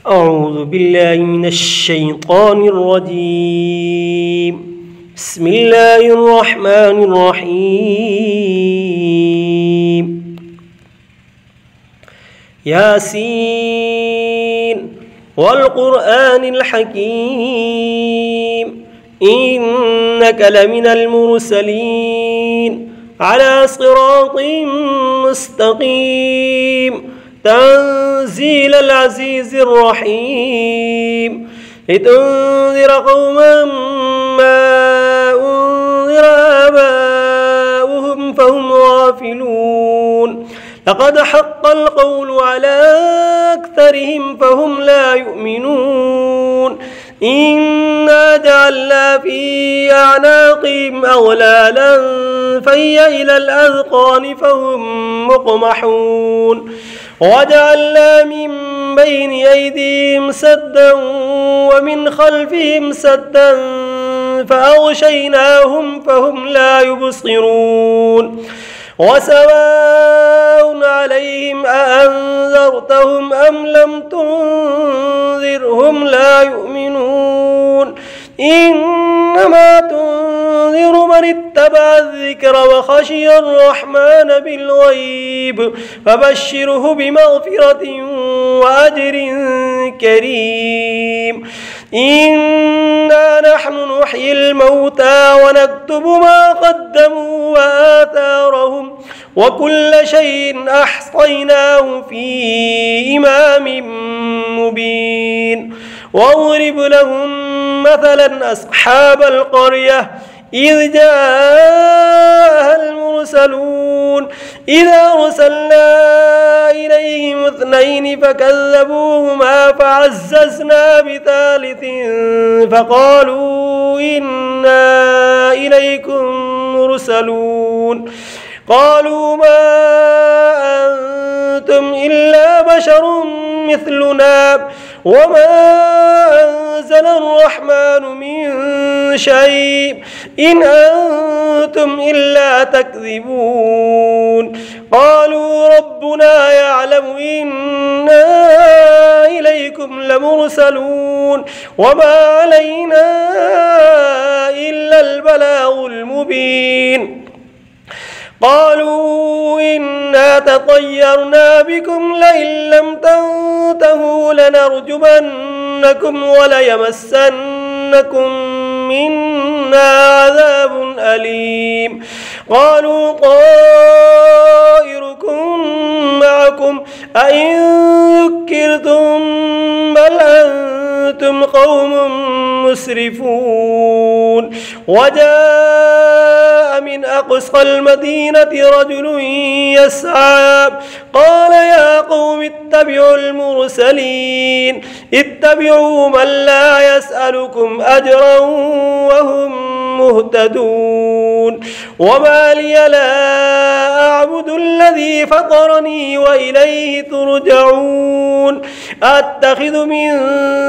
أعوذ بالله من الشيطان الرجيم. بسم الله الرحمن الرحيم. ياسين والقرآن الحكيم إنك لمن المرسلين على صراط مستقيم تنزيل العزيز الرحيم لتنذر قوما ما أنذر آباؤهم فهم غافلون لقد حق القول على أكثرهم فهم لا يؤمنون إنا جعلنا في أعناقهم أغلالا فهي إلى الأذقان فهم مقمحون وجعلنا من بين أيديهم سدا ومن خلفهم سدا فأغشيناهم فهم لا يبصرون وسواء عليهم أأنذرتهم أم لم تنذرهم لا يؤمنون إنما تنذر من اتبع الذكر وخشي الرحمن بالغيب فبشره بمغفرة وأجر كريم. إنا نحن نحيي الموتى ونكتب ما قدموا وآثارهم وكل شيء أحصيناه في إمام مبين. واضرب لهم مثلا أصحاب القرية إذ جاءها المرسلون إذا أرسلنا إليهم اثنين فكذبوهما فعززنا بثالث فقالوا إنا إليكم مرسلون قالوا ما أنتم إلا بشر مثلنا وما أنزل الرحمن من شيء إن أنتم إلا تكذبون قالوا ربنا يعلم إنا إليكم لمرسلون وما علينا إلا البلاغ المبين. قالوا إنا تطيرنا بكم لئن لم تنتهوا لنرجمنكم وليمسنكم منا عذاب أليم. قالوا طائركم معكم أئن ذكرتم بل أنتم قوم مسرفون. وجاء من أقصى المدينة رجل يسعى قال يا قوم اتبعوا المرسلين اتبعوا من لا يسألكم أجرا وهم مهتدون. وما لي لا أعبد الذي فطرني وإليه ترجعون أتخذ من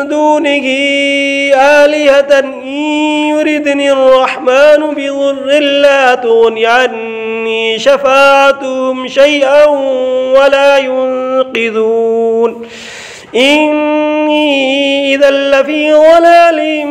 دونه آلهة إن يردني الرحمن بضر لا تغن عني شفاعتهم شيئا ولا ينقذون إني إذا لفي ضلال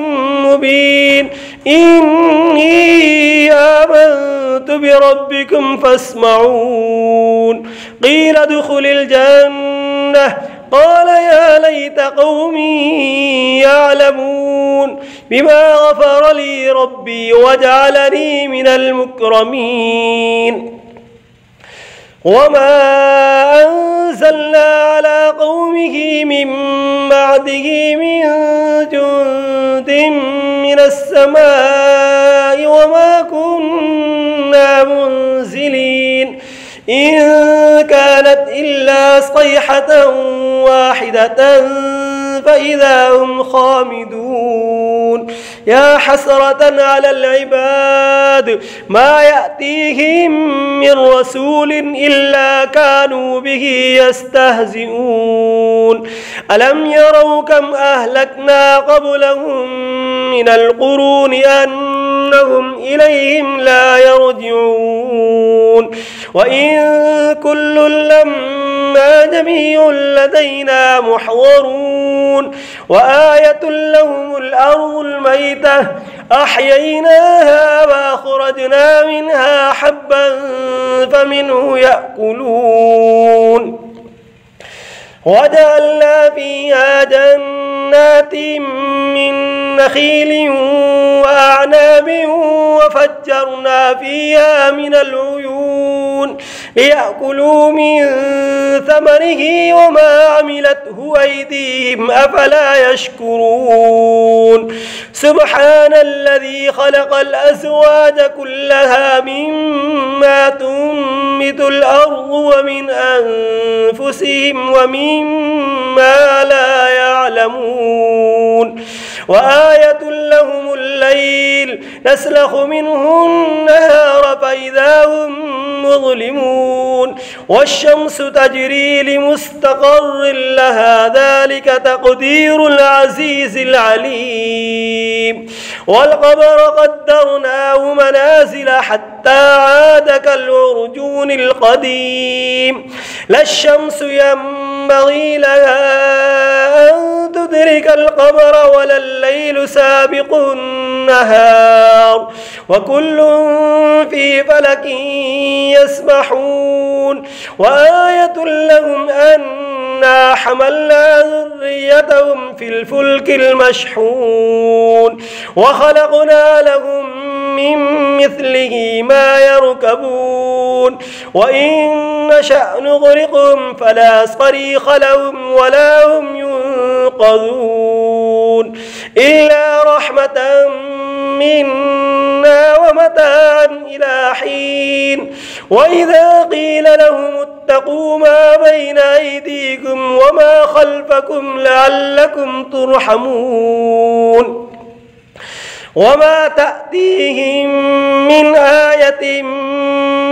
مبين. إني آمنت بربكم فاسمعون. قيل ادخل الجنة قال يا ليت قومي يعلمون بما غفر لي ربي وجعلني من المكرمين. وما أنزلنا على قومه من بعده من جند من السماء وما كنا منزلين إن كانت إلا صيحة واحدة فإذا هم خامدون. يا حسرة على العباد ما يأتيهم من رسول إلا كانوا به يستهزئون. ألم يروا كم أهلكنا قبلهم من القرون أنهم إليهم لا يرجعون وإن كل لما جميع لدينا محضرون وآية لهم الأرض الميتة أحييناها وأخرجنا منها حبا فمنه يأكلون وجعلنا فيها جنات من نخيل وأعناب وفجرنا فيها من العيون ليأكلوا من ثمره وما عملته أيديهم أفلا يشكرون سبحان الذي خلق الأزواج كلها مما تنبت الأرض ومن أنفسهم ومما لا يعلمون وآية لهم الليل نسلخ منه النهار فإذا هم مظلمون والشمس تجري لمستقر لها ذلك تقدير العزيز العليم والقمر قدرناه منازل حتى عاد كالعرجون القديم لا الشمس ينبغي لها أن تدرك القمر ولا الليل سابق النهار وكل في فلك يسبحون وآية لهم أنا حملنا ذريتهم في الفلك المشحون وخلقنا لهم من مثله ما يركبون وإن نشأ نغرقهم فلا صريخ لهم ولا هم ينقذون إلا رحمة منا ومتاعا إلى حين وإذا قيل لهم اتقوا ما بين أيديكم وما خلفكم لعلكم ترحمون وما تأتيهم من آية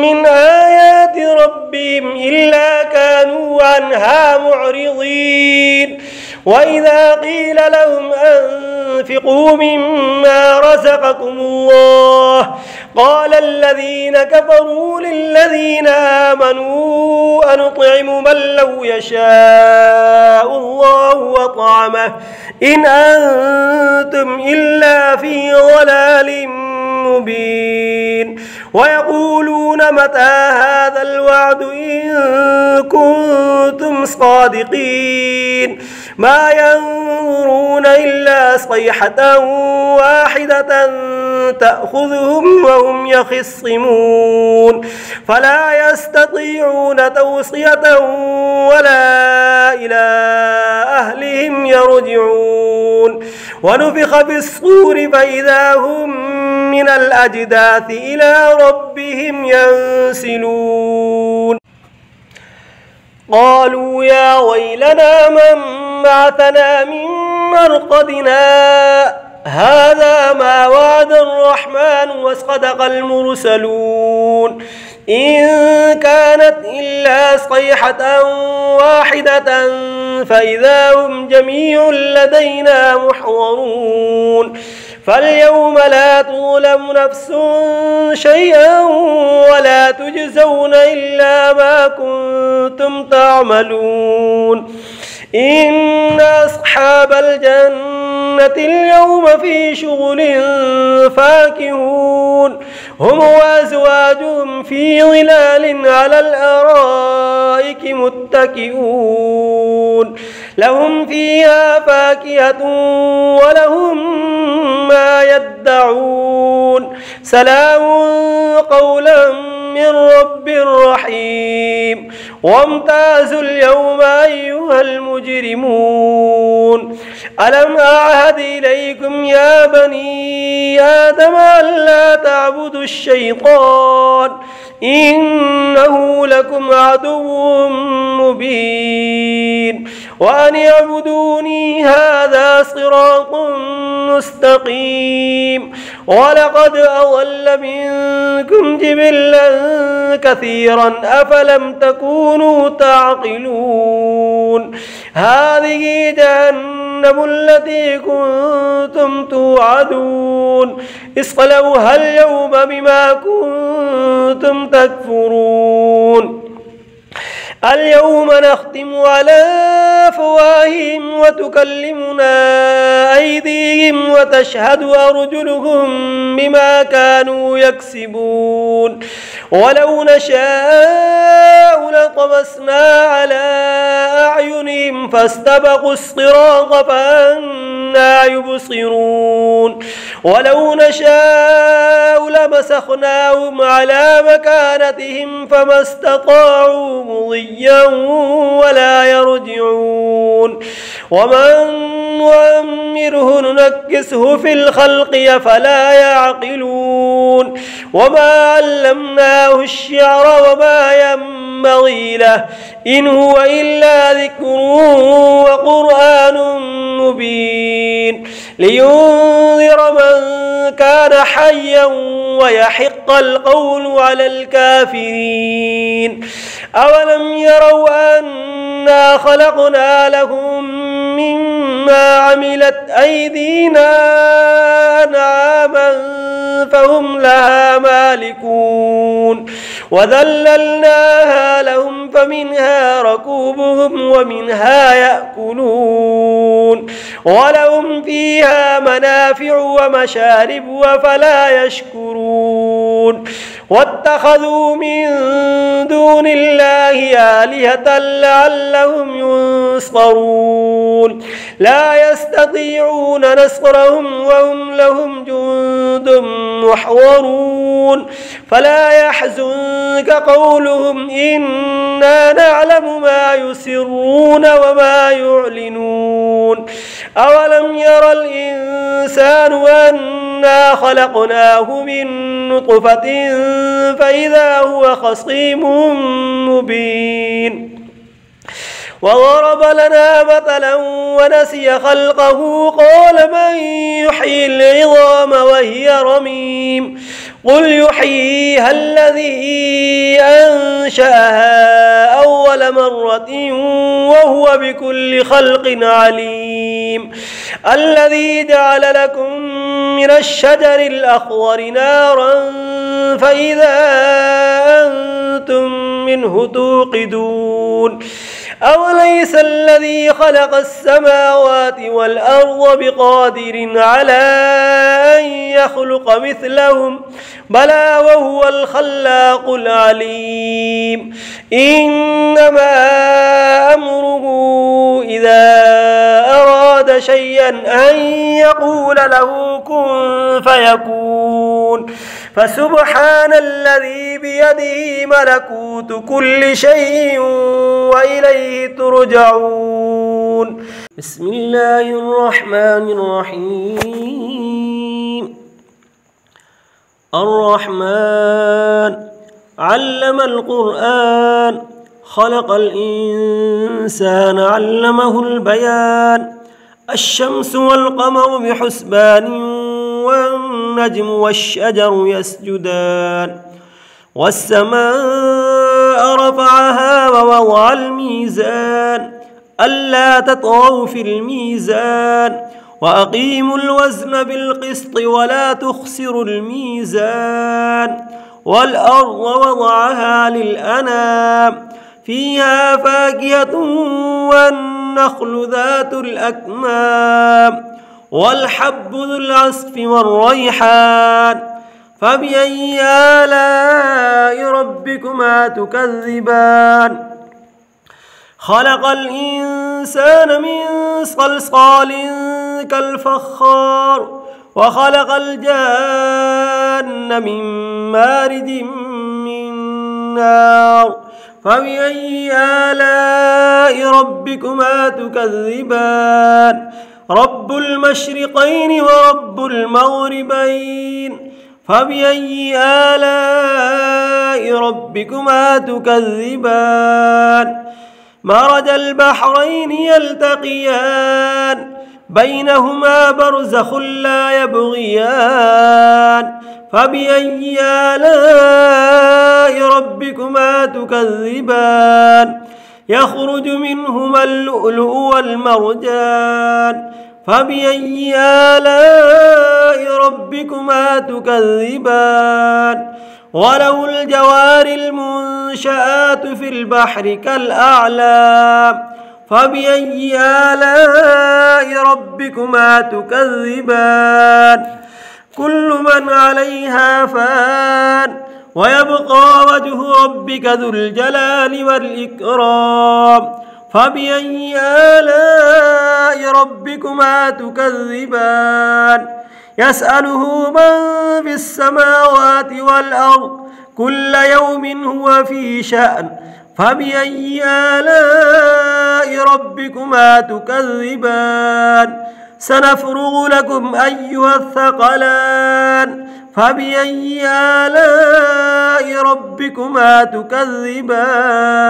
من آيات ربهم إلا كانوا عنها معرضين وإذا قيل لهم أنفقوا مما رزقكم الله قال الذين كفروا للذين آمنوا أنطعم من لو يشاء الله وطعمه إن أنتم إلا في ضلال مبين ويقولون متى هذا الوعد إن كنتم صادقين ما ينظرون إلا صيحة واحدة تأخذهم وهم يخصمون فلا يستطيعون توصية ولا إلى أهلهم يرجعون ونفخ في الصور فإذا هم من الأجداث إلى ربهم ينسلون قالوا يا ويلنا من بعثنا من مرقدنا هذا ما وعد الرحمن وصدق المرسلون إن كانت إلا صيحة واحدة فإذا هم جميع لدينا محضرون فاليوم لا تظلم نفس شيئا ولا تجزون إلا ما كنتم تعملون إن أصحاب الجنة اليوم في شغل فاكهون هم وأزواجهم في ظلال على الأرائك متكئون لهم فيها فاكهة ولهم ما يدعون سلام قولا من رب رحيم وامتازوا اليوم أيها المجرمون ألم أعهد إليكم يا بني آدم ألا تعبدوا الشيطان إنه لكم عدو مبين وأن اعبدوني هذا صراط مستقيم ولقد أضل منكم جبلا كثيرا أفلم تكونوا تعقلون هذه جهنم التي كنتم توعدون اصلوها اليوم بما كنتم تكفرون اليوم نختم على أفواههم وتكلمنا أيديهم وتشهد أرجلهم بما كانوا يكسبون ولو نشاء لطمسنا على أعينهم فاستبقوا الصراط فأنى يبصرون ولو نشاء لمسخناهم على مكانتهم فما استطاعوا مضيا ولا يرجعون ومن نؤمره ننكسه في الخلق أفلا يعقلون وما علمناه الشعر وما ينبغي له إن هو إلا ذكر وقرآن مبين لينذر من كان حيا ويحق القول على الكافرين أولم يروا أنا خلقنا لهم مما عملت أيدينا أنعاما فهم لها مالكون وذللناها لهم فمنها ركوبهم ومنها يأكلون ولهم فيها منافع ومشارب وفلا يشكرون واتخذوا من دون الله آلهة لعلهم ينصرون لا يستطيعون نصرهم وهم لهم جند محضرون فلا يحزنك قولهم إنا نعلم ما يسرون وما يعلنون أولم ير الإنسان أنا خلقناه من نطفة فإذا هو خصيم مبين وضرب لنا مثلا ونسي خلقه قال من يحيي العظام وهي رميم قل يحييها الذي أنشأها أول مرة وهو بكل خلق عليم الذي جعل لكم من الشجر الأخضر نارا فإذا أنتم منه توقدون أوليس الذي خلق السماوات والأرض بقادر على أن يخلق مثلهم بلى وهو الخلاق العليم إنما أمره إذا أراد شيئا أن يقول له كن فيكون فسبحان الذي بيده ملكوت كل شيء وإليه ترجعون بسم الله الرحمن الرحيم الرحمن علم القرآن خلق الإنسان علمه البيان الشمس والقمر بحسبان والنجم والشجر يسجدان والسماء رفعها ووضع الميزان ألا تطغوا في الميزان وأقيموا الوزن بالقسط ولا تخسروا الميزان والأرض وضعها للأنام فيها فاكهة والنخل ذات الأكمام والحب ذو العصف والريحان فبأي آلاء ربكما تكذبان خلق الإنسان من صلصال كالفخار وخلق الجان من مارد من نار فبأي آلاء ربكما تكذبان رب المشرقين ورب المغربين فبأي آلاء ربكما تكذبان مرج البحرين يلتقيان بينهما برزخ لا يبغيان فبأي آلاء ربكما تكذبان يخرج منهما اللؤلؤ والمرجان فبأي آلاء ربكما تكذبان وله الجوار المنشآت في البحر كالأعلام فبأي آلاء ربكما تكذبان كل من عليها فان ويبقى وجه ربك ذو الجلال والإكرام فبأي آلاء ربكما تكذبان يسأله من في السماوات والأرض كل يوم هو في شأن فبأي آلاء ربكما تكذبان سنفرغ لكم أيها الثقلان فبأي آلاء ربكما تكذبان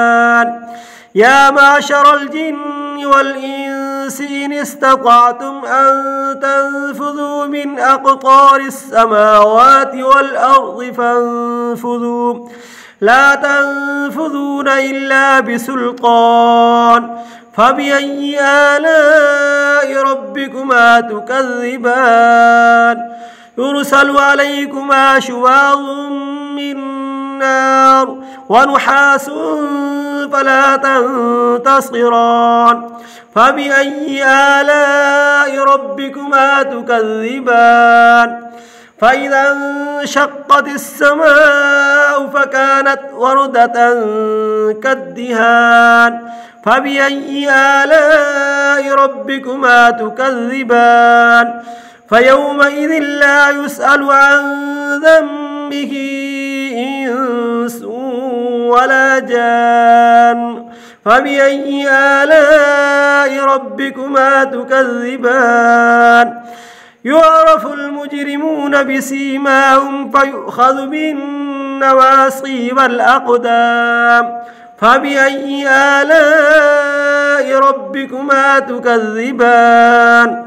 يا معشر الجن والإنس إن استطعتم أن تنفذوا من أقطار السماوات والأرض فانفذوا لا تنفذون إلا بسلطان فبأي آلاء ربكما تكذبان يرسل عليكما شواظ من نار ونحاس فلا تنتصران فبأي آلاء ربكما تكذبان فإذا انشقت السماء فكانت وردة كالدهان فبأي آلاء ربكما تكذبان فيومئذ لا يسأل عن ذنبه إنس ولا جان فبأي آلاء ربكما تكذبان يعرف المجرمون بسيماهم فيؤخذ بالنواصي والأقدام فبأي آلاء ربكما تكذبان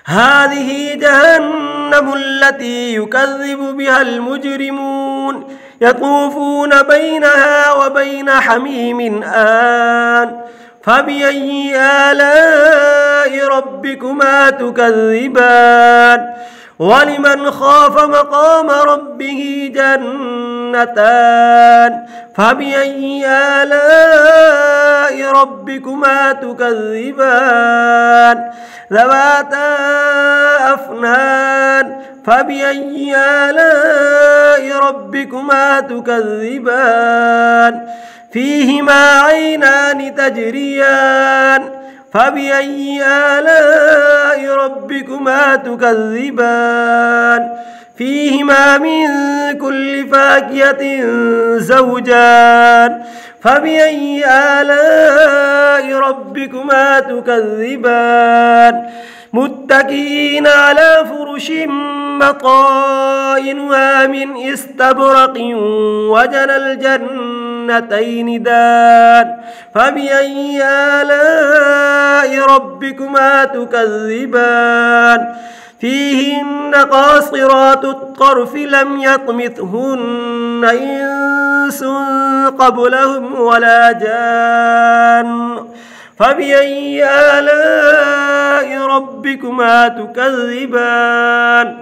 هذه جهنم التي يكذب بها المجرمون يطوفون بينها وبين حميم آن فبأي آلاء ربكما تكذبان ولمن خاف مقام ربه جنتان فبأي آلاء ربكما تكذبان ذواتا أفنان فبأي آلاء ربكما تكذبان فيهما عينان تجريان فبأي آلاء ربكما تكذبان فيهما من كل فاكهة زوجان فبأي آلاء ربكما تكذبان متكئين على فرش مطائنها من استبرق وجنى الجنتين دان فبأي آلاء ربكما تكذبان فيهن قاصرات الطرف لم يطمثهن إنس قبلهم ولا جان فبأي آلاء ربكما تكذبان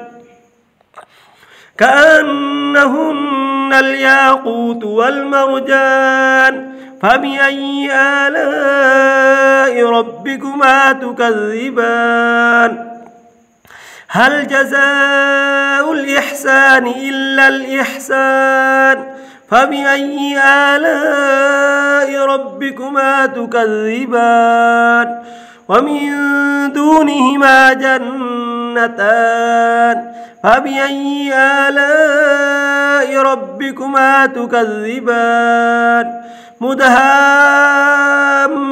كأنهن الياقوت والمرجان فبأي آلاء ربكما تكذبان هل جزاء الإحسان إلا الإحسان فبأي آلاء ربكما تكذبان ومن دونهما جنتان فبأي آلاء ربكما تكذبان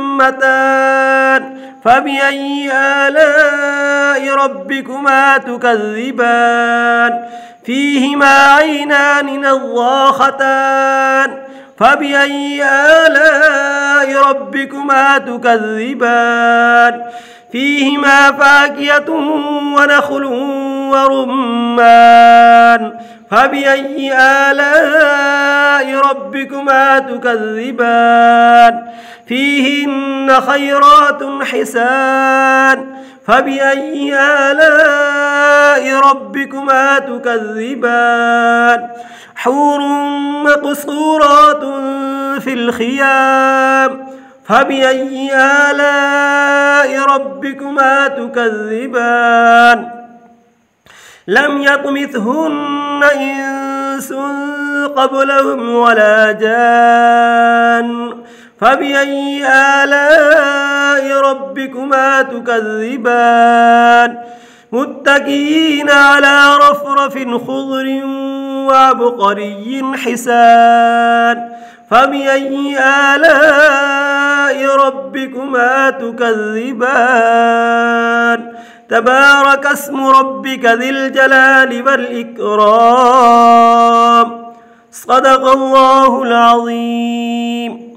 مدهامتان فبأي آلاء ربكما تكذبان فيهما عينان نضاختان فبأي آلاء ربكما تكذبان فيهما فاكهة ونخل ورمان فبأي آلاء ربكما تكذبان فيهن خيرات حسان فبأي آلاء ربكما تكذبان حور مقصورات في الخيام فبأي آلاء ربكما تكذبان لم يطمثهن إنس قبلهم ولا جان فبأي آلاء ربكما تكذبان متكئين على رفرف خضر وعبقري حسان فبأي آلاء ربكما تكذبان تبارك اسم ربك ذي الجلال والإكرام صدق الله العظيم.